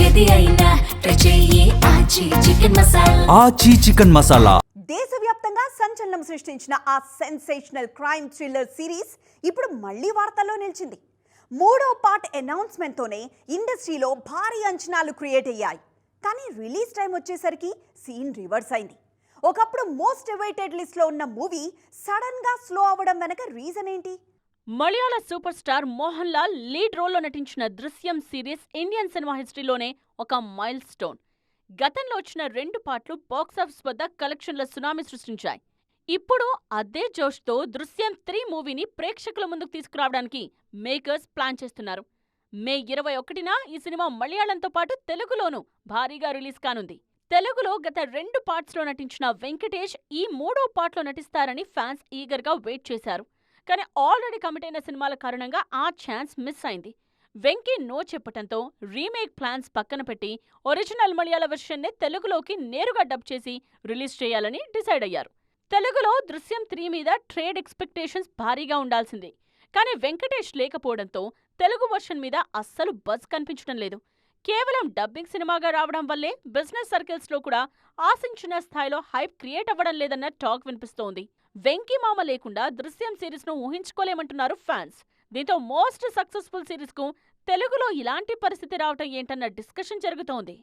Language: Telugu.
ఏది అయినా ట్రై చెయ్యి ఆచి చికెన్ మసాలా. ఆచి చికెన్ మసాలా దేశవ్యాప్తంగా సంచలనం సృష్టించిన ఆ సెన్సేషనల్ క్రైమ్ థ్రిల్లర్ సిరీస్ ఇప్పుడు మళ్లీ వార్తల్లో నిలిచింది. 3వ పార్ట్ అనౌన్స్మెంట్తోనే ఇండస్ట్రీలో భారీ అంచనాలు క్రియేట్ అయ్యాయి. కానీ రిలీజ్ టైం వచ్చేసరికి సీన్ రివర్స్ అయింది. ఒకప్పుడు మోస్ట్ అవైటెడ్ లిస్ట్లో ఉన్న మూవీ సడన్ గా స్లో అవ్వడం వెనక రీజన్ ఏంటి? Malayalam super star Mohanlal lead రోల్లో నటించిన దృశ్యం సిరీస్ ఇండియన్ సినిమా హిస్టరీలోనే ఒక మైల్ స్టోన్. గతంలో వచ్చిన 2 పార్ట్లు బాక్సాఫీస్ వద్ద కలెక్షన్ల సునామీ సృష్టించాయి. ఇప్పుడు అదే జోష్తో దృశ్యం 3 మూవీని ప్రేక్షకుల ముందుకు తీసుకురావడానికి మేకర్స్ ప్లాన్ చేస్తున్నారు. మే 21న ఈ సినిమా మలయాళంతో పాటు తెలుగులోనూ భారీగా రిలీజ్ కానుంది. తెలుగులో గత 2 పార్ట్స్లో నటించిన వెంకటేష్ ఈ 3వ పార్ట్లో నటిస్తారని ఫ్యాన్స్ ఈగర్గా వెయిట్ చేశారు. కానీ ఆల్రెడీ కమిట్ అయిన సినిమాల కారణంగా ఆ ఛాన్స్ మిస్ అయింది. వెంకీ నో చెప్పటంతో రీమేక్ ప్లాన్స్ పక్కన పెట్టి ఒరిజినల్ మలయాళ వెర్షన్నే తెలుగులోకి నేరుగా డబ్ చేసి రిలీజ్ చేయాలని డిసైడ్ అయ్యారు. తెలుగులో దృశ్యం 3 మీద ట్రేడ్ ఎక్స్పెక్టేషన్స్ భారీగా ఉండాల్సింది. కానీ వెంకటేష్ లేకపోవడంతో తెలుగు వర్షన్ మీద అస్సలు బజ్ కనిపించడం లేదు. కేవలం డబ్బింగ్ సినిమాగా రావడం వల్లే బిజినెస్ సర్కిల్స్లో కూడా ఆశించిన స్థాయిలో హైప్ క్రియేట్ అవ్వడం లేదన్న టాక్ వినిపిస్తోంది. వెంకీ మామ లేకుండా దృశ్యం సిరీస్ను ఊహించుకోలేమంటున్నారు ఫ్యాన్స్. దీంతో మోస్ట్ సక్సెస్ఫుల్ సిరీస్కు తెలుగులో ఇలాంటి పరిస్థితి రావటం ఏంటన్న డిస్కషన్ జరుగుతోంది.